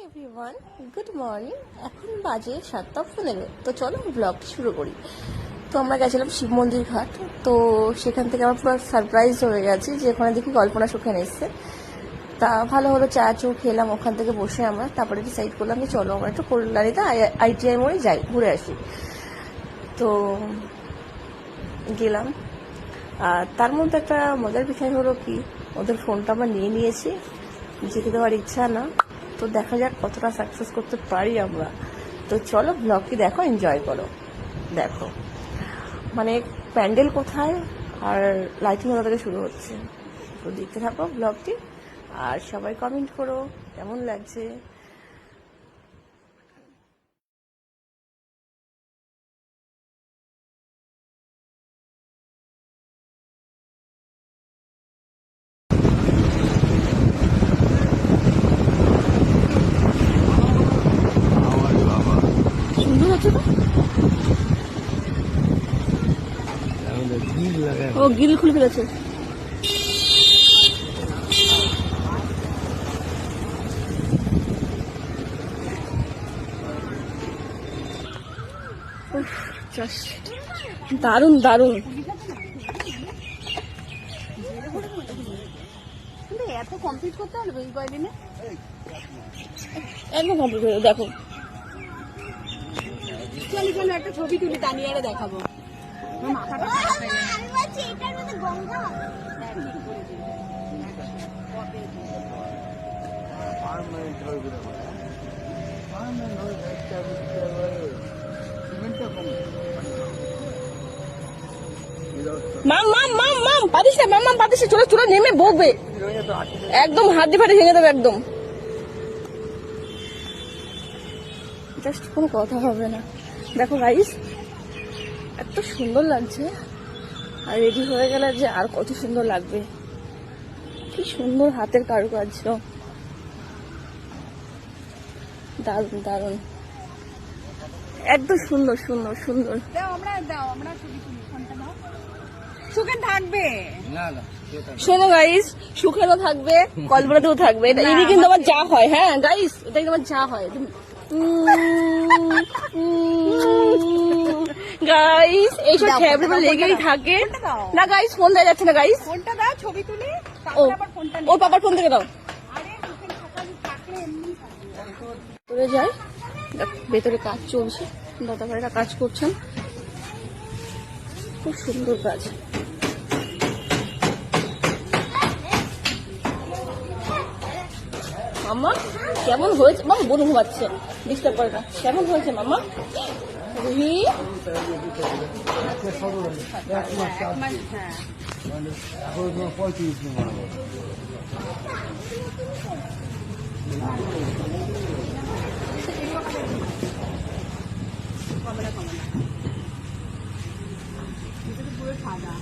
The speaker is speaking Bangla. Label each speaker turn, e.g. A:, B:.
A: Everyone, good morning. এখন বাজে 7:15। তো চলো ব্লগটি শুরু করি। তো আমরা গেছিলাম শিব মন্দির ঘাট। তো সেখান থেকে আমরা পুরো সারপ্রাইজ হয়ে গেছি যে ওখানে দেখি কল্পনা সুখেন এসছে। তা ভালো হলো, চা চু খেলাম ওখান থেকে বসে। আমরা তারপরে ডিসাইড করলাম যে চলো আমরা একটু কল্যাণীতে ITI মোড়ে যাই, ঘুরে আসি। তো গেলাম। আর তার মধ্যে একটা মজার বিষয় হলো কি, ওদের ফোনটা আমরা নিয়ে নিয়েছি, যেতে দেওয়ার ইচ্ছা না। তো দেখা যাক কতটা সাকসেস করতে পারি আমরা। তো চলো ব্লগটি দেখো, এনজয় করো। দেখো মানে প্যান্ডেল কোথায় আর লাইটিং কোথা থেকে শুরু হচ্ছে। তো দেখতে থাকো ব্লগটি, আর সবাই কমেন্ট করো কেমন লাগছে। সুন্দর হচ্ছে তো। ও গিল খুলে ফেলেছে। দারুণ দারুণ,
B: এত কমপ্লিট করতে হবে এই কয়দিনে,
A: একদম কমপ্লিট হয়ে দেখো।
B: চলো চলো একটা ছবি তুলি, তানিয়ারে দেখাবো।
A: মাম মাম মাম মাম পারিস না, মাম মাম পারিস না, চলে চলে নেমে বকবে একদম, হাত দিয়ে ফাটে ভেঙে দেবে একদম। জাস্ট কোনো কথা হবে না। দেখো গাইস, এত সুন্দর লাগছে। আর রেডি হয়ে গেলে যে আর কত সুন্দর লাগবে। কি সুন্দর হাতের কারুকার্য, দারুণ দারুণ, একদম সুন্দর সুন্দর সুন্দর।
B: দাও আমরা ছবি তুলি, ফোনটা দাও। সুখেন থাকবে না না,
A: শোনো গাইস, সুখেরও থাকবে, কল্পনাতেও থাকবে। এটা কিন্তু আমার যা হয়। হ্যাঁ গাইস, এটা কিন্তু আমার যা হয়। গাইস এইসব ঠেবড়া লেগেই থাকে না গাইস। ফোন দেওয়া যাচ্ছে না গাইস।
B: ফোনটা দাও, ছবি তুলি,
A: ও
B: তারপর আবার ফোনটা
A: ওর পাপার ফোন থেকে দাও।
B: আরে সুখেন থাকলে এমনি থাকবে।
A: ভেতরে যাই, দেখো ভেতরে কাজ চলছে, দাদা ভাইরা কাজ করছেন, খুব সুন্দর কাজ। মাম্মা কেমন হয়েছে? মামা বোন ঘুমাচ্ছে, ডিস্টার্ব করে না। কেমন হয়েছে মাম্মা? রুহি
B: পুরো সাদা।